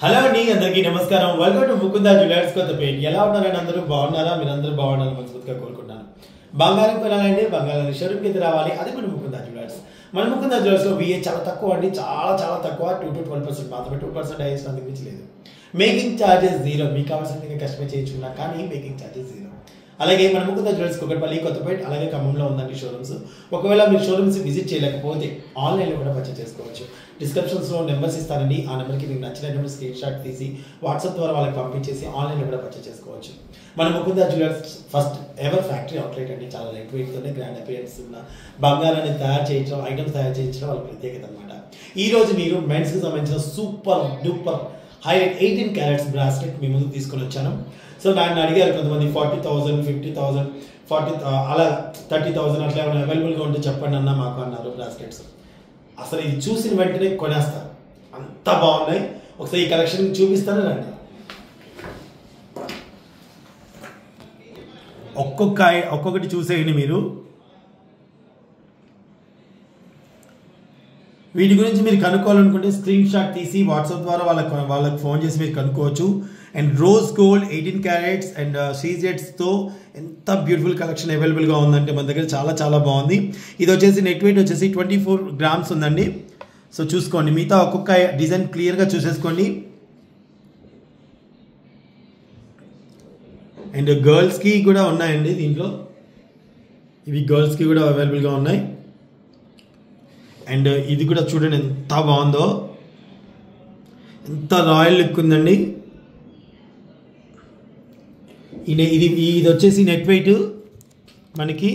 Hello అండి, అందరికీ నమస్కారం. Welcome to Mukunda jewellers Kothapeta. ఎలా ఉన్నారని అందరూ బాగున్నారా? మీరందరూ బాగున్నారని మనస్ఫూర్తిగా కోరుకుంటున్నాను. బంగారం కొనాలంటే బంగారం షోరూమ్కి అయితే రావాలి. అది కూడా ముకుందా జ్యువెలర్స్. మన ముకుందా జ్యువెలర్స్లో VA చాలా తక్కువ అండి, చాలా తక్కువ. 2 to 12% మాత్రమే. 2% హైయెస్ట్ అంతకు మించి లేదు. Making charges zero. మీకు కావాల్సిన కస్టమర్ చేయించుకున్నా కానీ మేకింగ్ ఛార్జెస్ జీరో. అలాగే మన ముకుందా జ్యువెలర్స్ కుకట్పల్లి, కొత్తపేట, అలాగే ఖమ్మంలో ఉందండి షోరూమ్స్. ఒకవేళ మీరు షోరూమ్స్ విజిట్ చేయలేకపోతే ఆన్లైన్లో కూడా పర్చేస్ చేసుకోవచ్చు. డిస్క్రిప్షన్స్లో నెంబర్స్ ఇస్తానండి. ఆ నెంబర్కి మీకు నచ్చిన నెంబర్ స్క్రీన్ షాట్ తీసి వాట్సాప్ ద్వారా వాళ్ళకి పంపించేసి ఆన్లైన్లో కూడా పర్చేస్ చేసుకోవచ్చు. మన Mukunda jewellers first ever factory outlet అండి. చాలా లైట్ వెయిట్తోనే గ్రాండ్ అపియరెన్స్ ఉన్న బంగారాన్ని తయారు చేయించడం, ఐటమ్స్ తయారు చేయించడం వాళ్ళ ప్రత్యేకత అనమాట. ఈరోజు మీరు మెన్స్కి సంబంధించిన super duper highlight 18 carats bracelet మీ ముందుకు తీసుకొని వచ్చాను. సో నన్ను అడిగారు కొంతమంది 40,000, 50,000, 40 అలా 30,000 అట్లా ఏమైనా అవైలబుల్గా ఉంటే చెప్పండి అన్న మాకు అన్నారు బ్రాస్లెట్స్. అసలు ఇది చూసిన వెంటనే కొనేస్తారు, అంత బాగున్నాయి. ఒకసారి ఈ కలెక్షన్ చూపిస్తాను రండి. ఒక్కొక్కటి చూసేయండి మీరు. వీటి గురించి మీరు కనుక్కోవాలనుకుంటే స్క్రీన్ షాట్ తీసి వాట్సాప్ ద్వారా వాళ్ళకి ఫోన్ చేసి మీరు కనుక్కోవచ్చు. And rose gold 18 carats and సీజెట్స్తో ఎంత బ్యూటిఫుల్ కలెక్షన్ అవైలబుల్గా ఉందంటే మన దగ్గర చాలా బాగుంది. ఇది వచ్చేసి నెట్ వెయిట్ వచ్చేసి 24 grams ఉందండి. సో చూసుకోండి, మిగతా ఒక్కొక్క డిజైన్ క్లియర్గా చూసేసుకోండి. అండ్ గర్ల్స్కి కూడా ఉన్నాయండి దీంట్లో, ఇవి గర్ల్స్కి కూడా అవైలబుల్గా ఉన్నాయి. అండ్ ఇది కూడా చూడండి ఎంత బాగుందో, ఎంత రాయల్ లుక్ ఉందండి. ఇది వచ్చేసి నెట్ వెయిట్ మనకి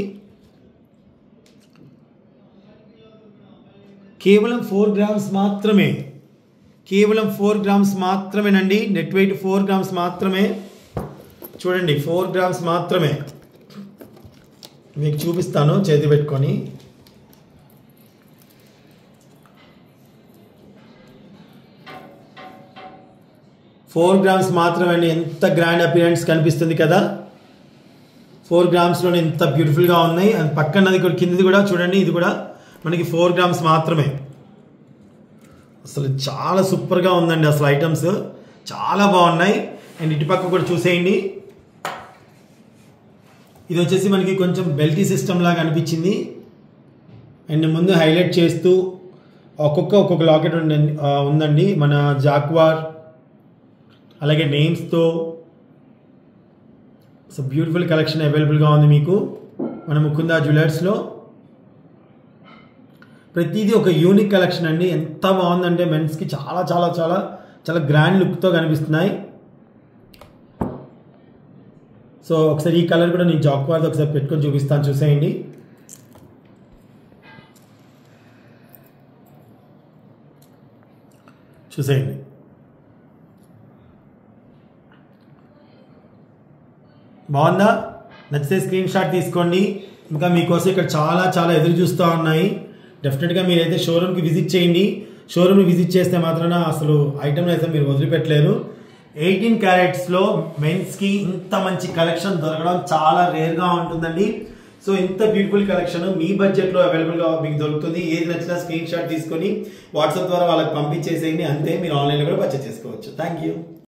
కేవలం 4 grams మాత్రమే. కేవలం 4 grams మాత్రమేనండి. నెట్ వెయిట్ 4 grams మాత్రమే. చూడండి 4 grams మాత్రమే. మీకు చూపిస్తాను చేతి పెట్టుకొని. $4 grams మాత్రమే అండి. ఎంత గ్రాండ్ అపియరెన్స్ కనిపిస్తుంది కదా. 4 gramsలోనే ఎంత బ్యూటిఫుల్గా ఉన్నాయి. అది పక్కనది కూడా, కిందది కూడా చూడండి. ఇది కూడా మనకి 4 grams మాత్రమే. అసలు చాలా సూపర్గా ఉందండి. అసలు ఐటమ్స్ చాలా బాగున్నాయి. అండ్ ఇటు పక్క కూడా చూసేయండి. ఇది వచ్చేసి మనకి కొంచెం బెల్టీ సిస్టమ్ లాగా అనిపించింది. అండ్ ముందు హైలైట్ చేస్తూ ఒక్కొక్క లాకెట్ ఉందండి. మన జాక్వార్ అలాగే నేమ్స్తో సో బ్యూటిఫుల్ కలెక్షన్ అవైలబుల్గా ఉంది మీకు మన ముకుందా జ్యువెలర్స్లో. ప్రతిదీ ఒక యూనిక్ కలెక్షన్ అండి. ఎంత బాగుందంటే మెన్స్కి చాలా గ్రాండ్ లుక్తో కనిపిస్తున్నాయి. సో ఒకసారి ఈ కలర్ కూడా నేను జాక్వార్ది ఒకసారి పెట్టుకొని చూపిస్తాను, చూసేయండి. చూసేయండి బాగుందా? నచ్చితే స్క్రీన్ షాట్ తీసుకోండి. ఇంకా మీకోసం ఇక్కడ చాలా ఎదురు చూస్తూ ఉన్నాయి. డెఫినెట్గా మీరైతే షోరూమ్కి విజిట్ చేయండి. షోరూమ్ని విజిట్ చేస్తే మాత్రాన అసలు ఐటమ్ అయితే మీరు వదిలిపెట్టలేరు. 18 క్యారెట్స్లో మెన్స్కి ఇంత మంచి కలెక్షన్ దొరకడం చాలా రేర్గా ఉంటుందండి. సో ఇంత బ్యూటిఫుల్ కలెక్షన్ మీ బడ్జెట్లో అవైలబుల్గా మీకు దొరుకుతుంది. ఏది నచ్చినా స్క్రీన్ షాట్ తీసుకొని వాట్సాప్ ద్వారా వాళ్ళకి పంపించేసేయండి. అంతే, మీరు ఆన్లైన్లో కూడా పర్చేస్ చేసుకోవచ్చు. Thank you.